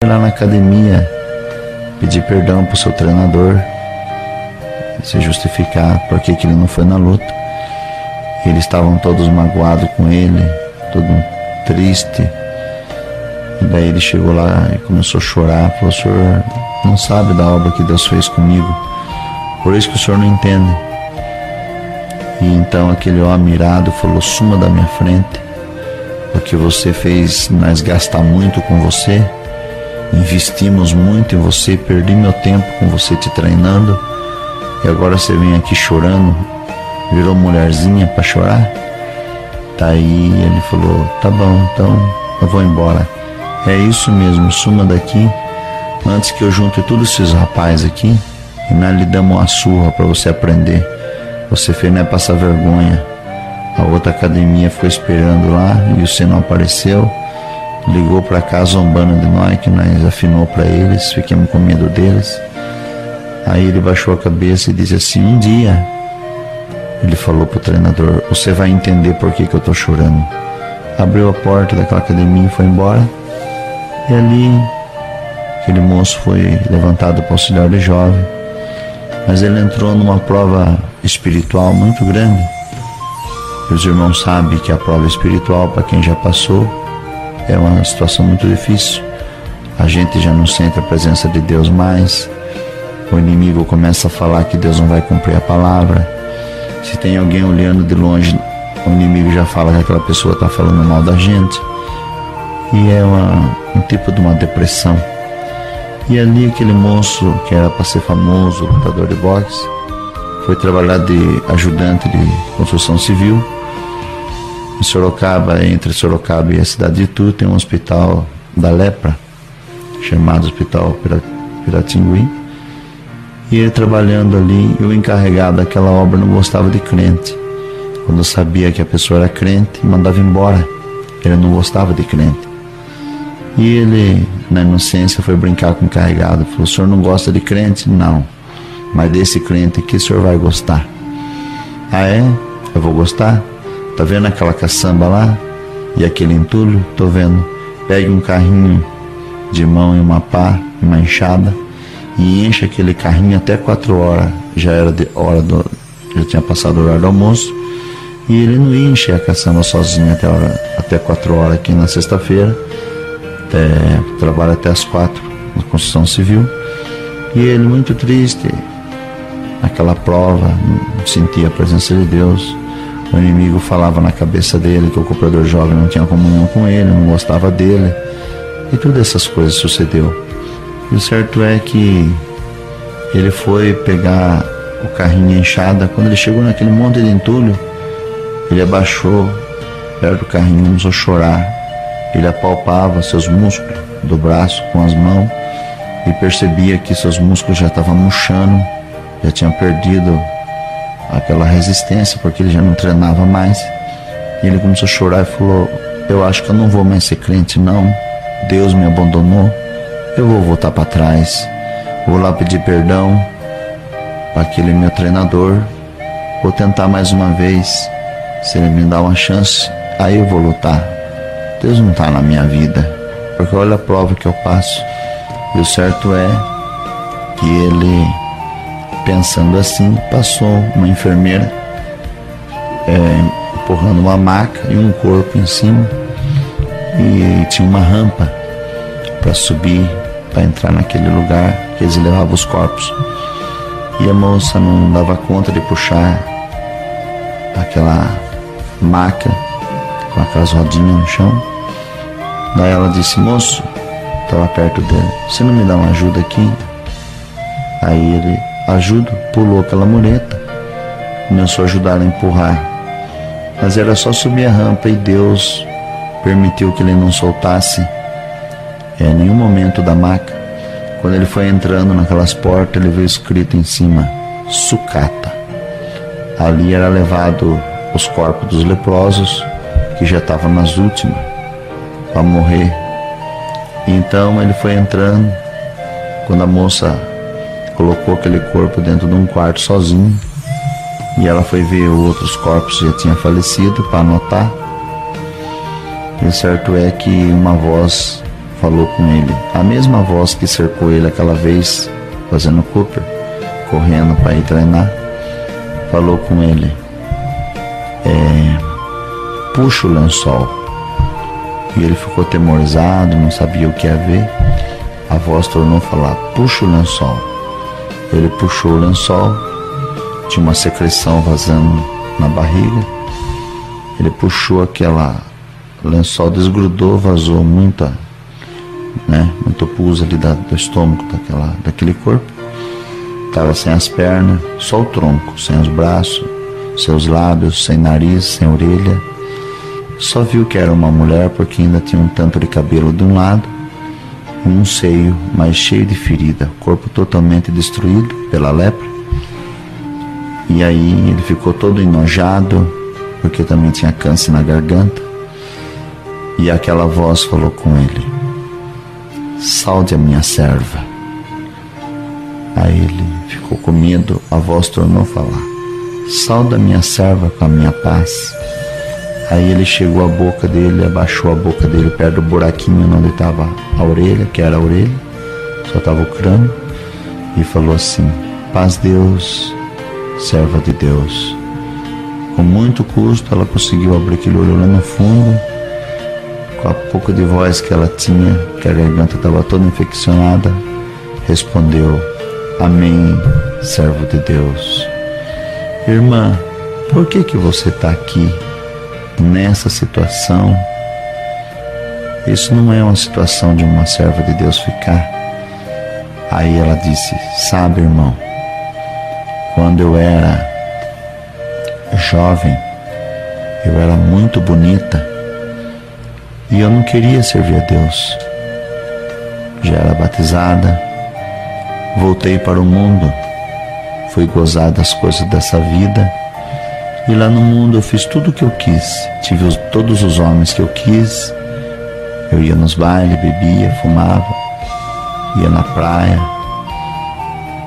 lá na academia, pedir perdão pro seu treinador, se justificar por que ele não foi na luta. Eles estavam todos magoados com ele, todo triste. E daí ele chegou lá e começou a chorar, falou: o senhor não sabe da obra que Deus fez comigo, por isso que o senhor não entende. E então aquele homem irado falou: suma da minha frente, porque você fez nós gastar muito com você, investimos muito em você, perdi meu tempo com você te treinando, e agora você vem aqui chorando, virou mulherzinha para chorar. Daí ele falou: tá bom, então eu vou embora. É isso mesmo, suma daqui, antes que eu junte todos esses rapazes aqui e nós lhe damos uma surra para você aprender. Você fez não é passar vergonha. A outra academia ficou esperando lá e você não apareceu. Ligou para cá zombando de nós, que nós afinou para eles, fiquemos com medo deles. Aí ele baixou a cabeça e disse assim: um dia, ele falou pro treinador, você vai entender por que eu tô chorando. Abriu a porta daquela academia e foi embora. E ali, aquele moço foi levantado para auxiliar de jovem. Mas ele entrou numa prova espiritual muito grande. E os irmãos sabem que a prova espiritual, para quem já passou, é uma situação muito difícil. A gente já não sente a presença de Deus mais. O inimigo começa a falar que Deus não vai cumprir a palavra. Se tem alguém olhando de longe, o inimigo já fala que aquela pessoa está falando mal da gente. E é um tipo de uma depressão. E ali aquele moço, que era para ser famoso, lutador de boxe, foi trabalhar de ajudante de construção civil. Em Sorocaba, entre Sorocaba e a cidade de Itu, tem um hospital da lepra, chamado Hospital Piratingui. E ele trabalhando ali, e o encarregado daquela obra não gostava de crente. Quando sabia que a pessoa era crente, mandava embora. Ele não gostava de crente. E ele, na inocência, foi brincar com o encarregado. Falou: o senhor não gosta de crente? Não. Mas desse crente aqui o senhor vai gostar. Ah, é? Eu vou gostar? Tá vendo aquela caçamba lá? E aquele entulho? Tô vendo. Pegue um carrinho de mão e uma pá, uma enxada, e enche aquele carrinho até 4 horas. Já era de hora do... já tinha passado o horário do almoço. E ele não ia encher a caçamba sozinho até 4 horas aqui na sexta-feira. Trabalha até as 4 na construção civil. E ele muito triste, aquela prova, não sentia a presença de Deus. O inimigo falava na cabeça dele que o cooperador jovem não tinha comunhão com ele, não gostava dele, e todas essas coisas sucedeu. E o certo é que ele foi pegar o carrinho e a enxada. Quando ele chegou naquele monte de entulho, ele abaixou perto do carrinho, começou a chorar. Ele apalpava seus músculos do braço com as mãos e percebia que seus músculos já estavam murchando, já tinham perdido aquela resistência, porque ele já não treinava mais. E ele começou a chorar e falou: eu acho que eu não vou mais ser crente não, Deus me abandonou, eu vou voltar para trás, vou lá pedir perdão para aquele meu treinador, vou tentar mais uma vez, se ele me dá uma chance, aí eu vou lutar. Deus não está na minha vida, porque olha a prova que eu passo. E o certo é que ele, pensando assim, passou uma enfermeira empurrando uma maca e um corpo em cima, e tinha uma rampa para subir, para entrar naquele lugar que eles levavam os corpos. E a moça não dava conta de puxar aquela maca com aquelas rodinhas no chão. Daí ela disse: moço, estava perto dele, você não me dá uma ajuda aqui? Aí ele: ajudo, pulou aquela mureta, começou a ajudar a empurrar. Mas era só subir a rampa, e Deus permitiu que ele não soltasse em nenhum momento da maca. Quando ele foi entrando naquelas portas, ele viu escrito em cima: sucata. Ali era levado os corpos dos leprosos, que já estavam nas últimas para morrer. Então ele foi entrando. Quando a moça colocou aquele corpo dentro de um quarto sozinho, e ela foi ver outros corpos que já tinham falecido para anotar. E o certo é que uma voz falou com ele, a mesma voz que cercou ele aquela vez, fazendo Cooper, correndo para ir treinar, falou com ele, puxa o lençol. E ele ficou atemorizado, não sabia o que ia ver. A voz tornou a falar, puxa o lençol. Ele puxou o lençol, tinha uma secreção vazando na barriga. Ele puxou aquela lençol, desgrudou, vazou muito pus ali do estômago daquele corpo. Estava sem as pernas, só o tronco, sem os braços, seus lábios, sem nariz, sem orelha. Só viu que era uma mulher porque ainda tinha um tanto de cabelo de um lado, um seio mais cheio de ferida, corpo totalmente destruído pela lepra. E aí ele ficou todo enojado, porque também tinha câncer na garganta. E aquela voz falou com ele, salve a minha serva. Aí ele ficou com medo, a voz tornou a falar, salve a minha serva com a minha paz. Aí ele chegou a boca dele, abaixou a boca dele perto do buraquinho onde estava a orelha, que era a orelha, só estava o crânio, e falou assim, paz Deus, serva de Deus. Com muito custo ela conseguiu abrir aquele olho lá no fundo, com a pouco de voz que ela tinha, que a garganta estava toda infeccionada, respondeu, amém, servo de Deus. Irmã, por que você está aqui? Nessa situação, isso não é uma situação de uma serva de Deus ficar. Aí ela disse, sabe, irmão, quando eu era jovem, eu era muito bonita e eu não queria servir a Deus. Já era batizada, voltei para o mundo, fui gozar das coisas dessa vida. E lá no mundo eu fiz tudo o que eu quis, tive todos os homens que eu quis, eu ia nos bailes, bebia, fumava, ia na praia.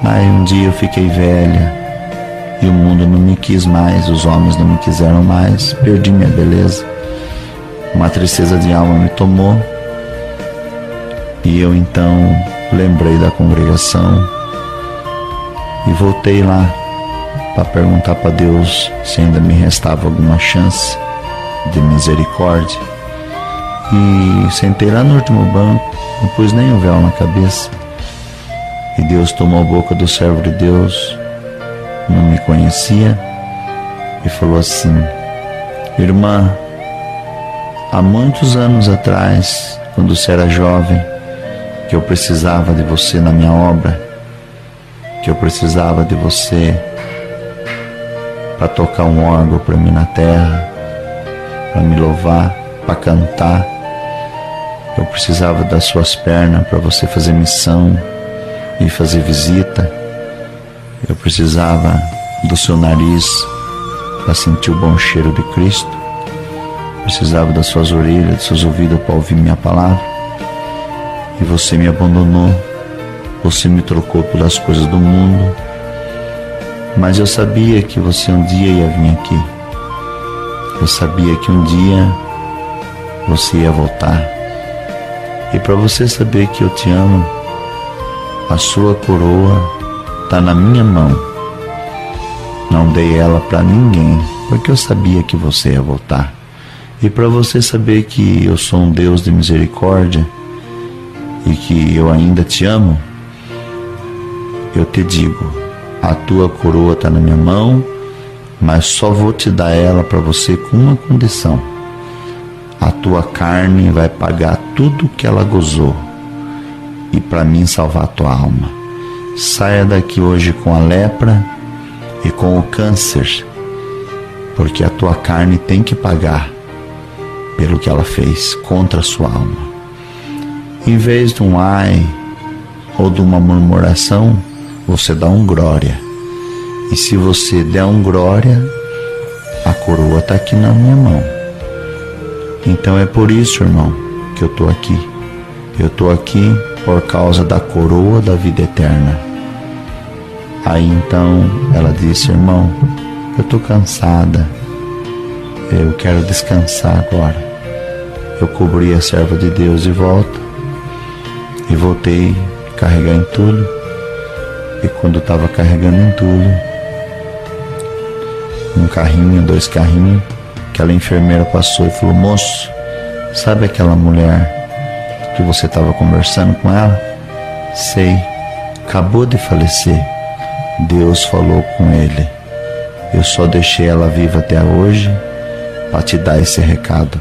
Aí um dia eu fiquei velha e o mundo não me quis mais, os homens não me quiseram mais, perdi minha beleza, uma tristeza de alma me tomou e eu então lembrei da congregação e voltei lá para perguntar para Deus se ainda me restava alguma chance de misericórdia. E sentei lá no último banco, não pus nem o véu na cabeça. E Deus tomou a boca do servo de Deus, não me conhecia, e falou assim, irmã, há muitos anos atrás, quando você era jovem, que eu precisava de você na minha obra, que eu precisava de você para tocar um órgão para mim na terra, para me louvar, para cantar. Eu precisava das suas pernas para você fazer missão e fazer visita. Eu precisava do seu nariz para sentir o bom cheiro de Cristo. Eu precisava das suas orelhas, dos seus ouvidos para ouvir minha palavra. E você me abandonou, você me trocou pelas coisas do mundo. Mas eu sabia que você um dia ia vir aqui. Eu sabia que um dia você ia voltar. E para você saber que eu te amo, a sua coroa está na minha mão. Não dei ela para ninguém, porque eu sabia que você ia voltar. E para você saber que eu sou um Deus de misericórdia e que eu ainda te amo, eu te digo, a tua coroa está na minha mão, mas só vou te dar ela para você com uma condição. A tua carne vai pagar tudo que ela gozou e para mim salvar a tua alma. Saia daqui hoje com a lepra e com o câncer, porque a tua carne tem que pagar pelo que ela fez contra a sua alma. Em vez de um ai ou de uma murmuração, você dá um glória. E se você der um glória, a coroa está aqui na minha mão. Então é por isso, irmão, que eu estou aqui. Eu estou aqui por causa da coroa da vida eterna. Aí então ela disse, irmão, eu estou cansada, eu quero descansar agora. Eu cobri a serva de Deus de volta E voltei a carregar entulho. E quando estava carregando entulho, um carrinho, 2 carrinhos, aquela enfermeira passou e falou: moço, sabe aquela mulher que você estava conversando com ela? Sei, acabou de falecer. Deus falou com ele. Eu só deixei ela viva até hoje para te dar esse recado.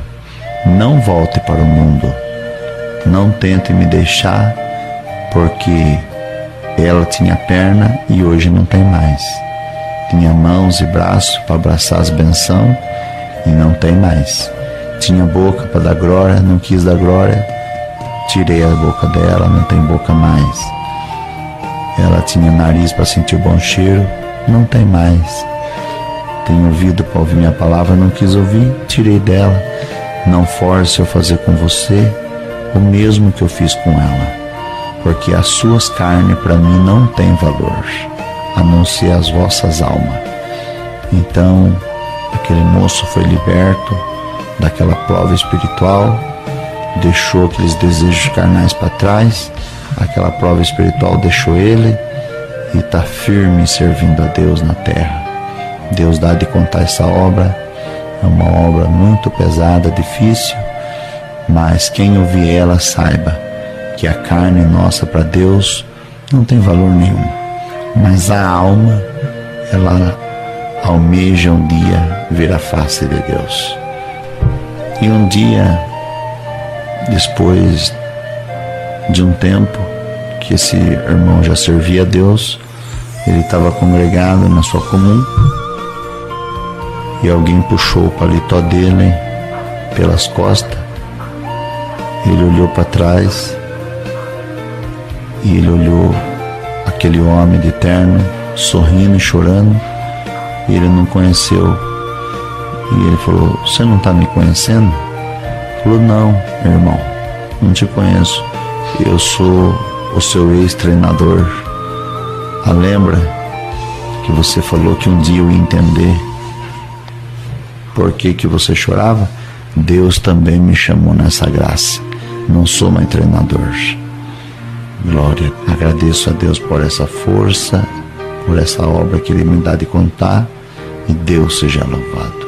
Não volte para o mundo. Não tente me deixar, porque ela tinha perna e hoje não tem mais. Tinha mãos e braços para abraçar as bençãos e não tem mais. Tinha boca para dar glória, não quis dar glória. Tirei a boca dela, não tem boca mais. Ela tinha nariz para sentir o bom cheiro, não tem mais. Tem ouvido para ouvir minha palavra, não quis ouvir, tirei dela. Não force eu fazer com você o mesmo que eu fiz com ela, porque as suas carnes para mim não têm valor, a não ser as vossas almas. Então, aquele moço foi liberto daquela prova espiritual, deixou aqueles desejos carnais para trás, aquela prova espiritual deixou ele e está firme servindo a Deus na terra. Deus dá de contar essa obra, é uma obra muito pesada, difícil, mas quem ouvir ela saiba que a carne nossa para Deus não tem valor nenhum, mas a alma, ela almeja um dia ver a face de Deus. E um dia, depois de um tempo que esse irmão já servia a Deus, ele estava congregado na sua comum e alguém puxou o paletó dele pelas costas. Ele olhou para trás e ele olhou aquele homem de terno sorrindo e chorando, e ele não conheceu. E ele falou: você não está me conhecendo? Ele falou: não, meu irmão, não te conheço, eu sou o seu ex-treinador. Lembra que você falou que um dia eu ia entender por que você chorava? Deus também me chamou nessa graça, não sou mais treinador. Glória, agradeço a Deus por essa força, por essa obra que Ele me dá de contar, e Deus seja louvado.